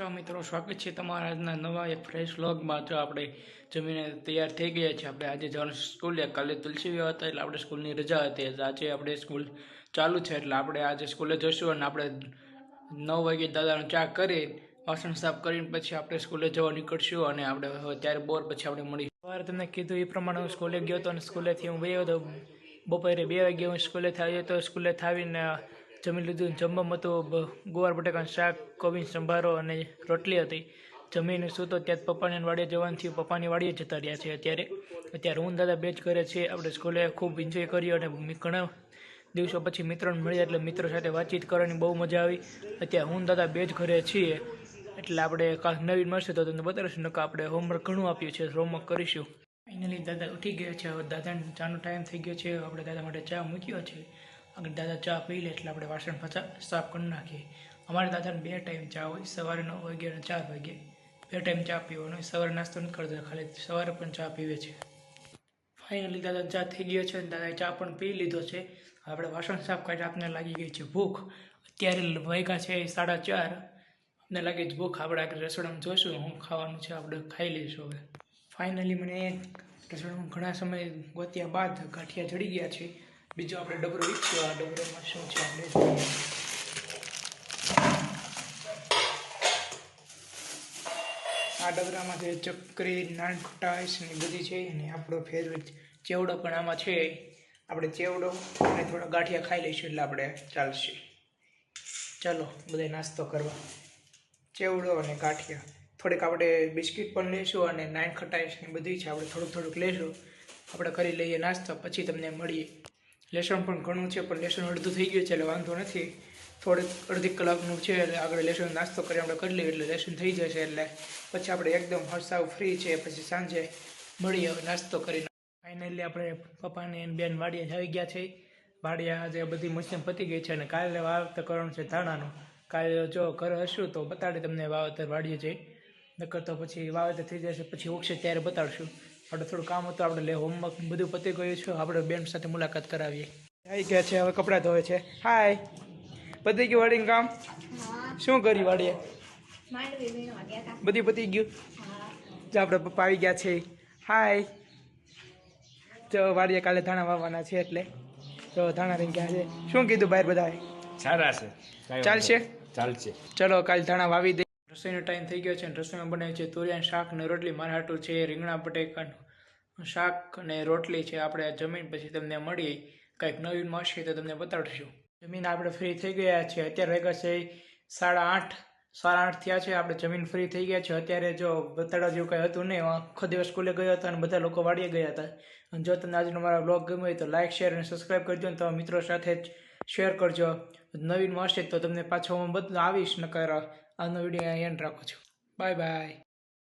નમસ્કાર મિત્રો, સ્વાગત છે તમારા આજના નવા એક ફ્રેશ વ્લોગમાં। જો આપણે જમીને તૈયાર થઈ ગયા છે। આપણે આજે જવાનું સ્કૂલે, કાલે તુલસી વિવાહ હતા એટલે આપણે સ્કૂલની રજા હતી। આજે આપણે સ્કૂલ ચાલુ છે એટલે આપણે આજે સ્કૂલે જઈશું અને આપણે 9 વાગે દાદાનો ચા કરી વાસણ સાફ કરીને પછી આપણે સ્કૂલે જવા નીકળશું અને આપણે ત્યારે બોર પછી આપણે મળીશું। સવારે તમને કીધું એ પ્રમાણે હું સ્કૂલે ગયો હતો અને સ્કૂલેથી હું ગયો હતો બપોરે 2 વાગે હું સ્કૂલેથી આવ્યો હતો। સ્કૂલેથી આવીને જમી લીધું। જમવામાં તો ગુવાર બટાકાનું શાક, કોબીનો સંભારો અને રોટલી હતી। જમીને સૂતો ત્યાં પપ્પાને વાડીએ જવાનું થયું। પપ્પાની વાડીએ જતા રહ્યા છે અત્યારે હું દાદા બે જ ઘરે છે। આપણે સ્કૂલે ખૂબ એન્જોય કર્યો અને ઘણા દિવસો પછી મિત્રોને મળ્યા એટલે મિત્રો સાથે વાતચીત કરવાની બહુ મજા આવી। અત્યારે હું દાદા બે જ ઘરે છીએ એટલે આપણે કાંઈક નવીન મળશે તો તમને બતાવીશું। નકા આપણે હોમવર્ક ઘણું આપ્યું છે, હોમવર્ક કરીશું। ફાઇનલી દાદા ઉઠી ગયા છે। હવે દાદાને ચાનો ટાઈમ થઈ ગયો છે। આપણે દાદા માટે ચા મૂક્યો છે। આગળ દાદા ચા પી લે એટલે આપણે વાસણ પાછા સાફ કરી નાખીએ। અમારે દાદાને 2 ટાઈમ ચા હોય, સવારે 9 વાગે અને 4 વાગે 2 ટાઈમ ચા પીવાનો। સવારે નાસ્તો નથી કરતા, ખાલી સવારે પણ ચા પીવે છે। ફાઇનલી દાદા ચા થઈ ગયો છે અને દાદાએ ચા પણ પી લીધો છે। આપણે વાસણ સાફ કરી આપને લાગી ગઈ છે ભૂખ। અત્યારે વાગ્યા છે 4:30। આપને લાગી જ ભૂખ। આપણે આગળ રસોડામાં જોઈશું હું ખાવાનું છે, આપણે ખાઈ લઈશું। હવે ફાઇનલી મને રસોડામાં ઘણા સમય ગોત્યા બાદ ગાંઠિયા જડી ગયા છે। બીજો આપણે ડબરો વીખ્યો। આ ડબરામાં શું છે આપણે આ ડબરામાં છે ચકરી, નાન ખટાઈશ ને બધી છે અને આપણો ફેવરેટ ચેવડો પણ આમાં છે। આપણે ચેવડો અને થોડા ગાંઠિયા ખાઈ લઈશું એટલે આપણે ચાલશે। ચાલો બધા નાસ્તો કરવા। ચેવડો અને ગાંઠિયા, થોડીક આપણે બિસ્કિટ પણ લઈશું અને નાન ખટાઈશ ને બધી છે, આપણે થોડુંક લઈશું। આપણે કરી લઈએ નાસ્તો, પછી તમને મળીએ। લેસન પણ ઘણું છે પણ લેસન અડધું થઈ ગયું છે એટલે વાંધો નથી। થોડીક અડધી કલાકનું છે એટલે આગળ લેસન નાસ્તો કરી આપણે કરી લઈએ એટલે લેસન થઈ જશે એટલે પછી આપણે એકદમ હસાવ ફ્રી છે। પછી સાંજે મળીએ નાસ્તો કરીને। ફાઇનલી આપણે પપ્પાને બેન વાડીએ આવી ગયા છે। વાડીએ આજે બધી મશીન પતી ગઈ છે અને કાલે વાવેતર કરવાનું છે ધાણાનું। કાલે જો ઘરે હશું તો બતાડી તમને વાવેતર વાડીએ જઈ, નકર તો પછી વાવેતર થઈ જશે પછી ઉગશે ત્યારે બતાડશું। આપણે થોડું કામ હતું, આપણે હોમવર્ક બધું પતી ગયું છે। આપણે બેન સાથે મુલાકાત કરાવીએ। આવી ગયા છે, હવે કપડાં ધોવે છે। હાય, પતી ગયું વાડીનું કામ? શું કર્યું વાડીએ? બધી પતી ગયું? જો આપણે પપ્પા આવી ગયા છે। હાય, જો વાડીએ કાલે ધાણા વાવવાના છે એટલે તો ધાણા રહી ગયા છે। શું કીધું બહાર બધાએ? સારા છે, ચાલશે। ચલો કાલે ધાણા વાવી દે। રસોઈનો ટાઈમ થઈ ગયો છે અને રસોઈમાં બનાવ્યું છે તુરિયાનું શાક ને રોટલી। મારા હાટું છે રીંગણા બટેકાનું શાક અને રોટલી છે। આપણે જમીન પછી તમને મળીએ, કંઈક નવીન મળશે તો તમને બતાડીશું। જમીન આપણે ફ્રી થઈ ગયા છે। અત્યારે વાગ્યા છે 8:30, 8:30 થયા છે। આપણે જમીન ફ્રી થઈ ગયા છે। અત્યારે જો બતાડવા જેવું કંઈ હતું નહીં, આખો દિવસ સ્કૂલે ગયા હતા અને બધા લોકો વાડીએ ગયા હતા। અને જો તમને આજનો મારો બ્લોગ ગમ્યો હોય તો લાઇક, શેર અને સબસ્ક્રાઈબ કરજો અને તમારા મિત્રો સાથે જ શેર કરજો। નવીન મળશે તો તમને પાછો હું આવીશ, નકર આજનો વિડીયો એન્ડ રાખું છું। Bye bye.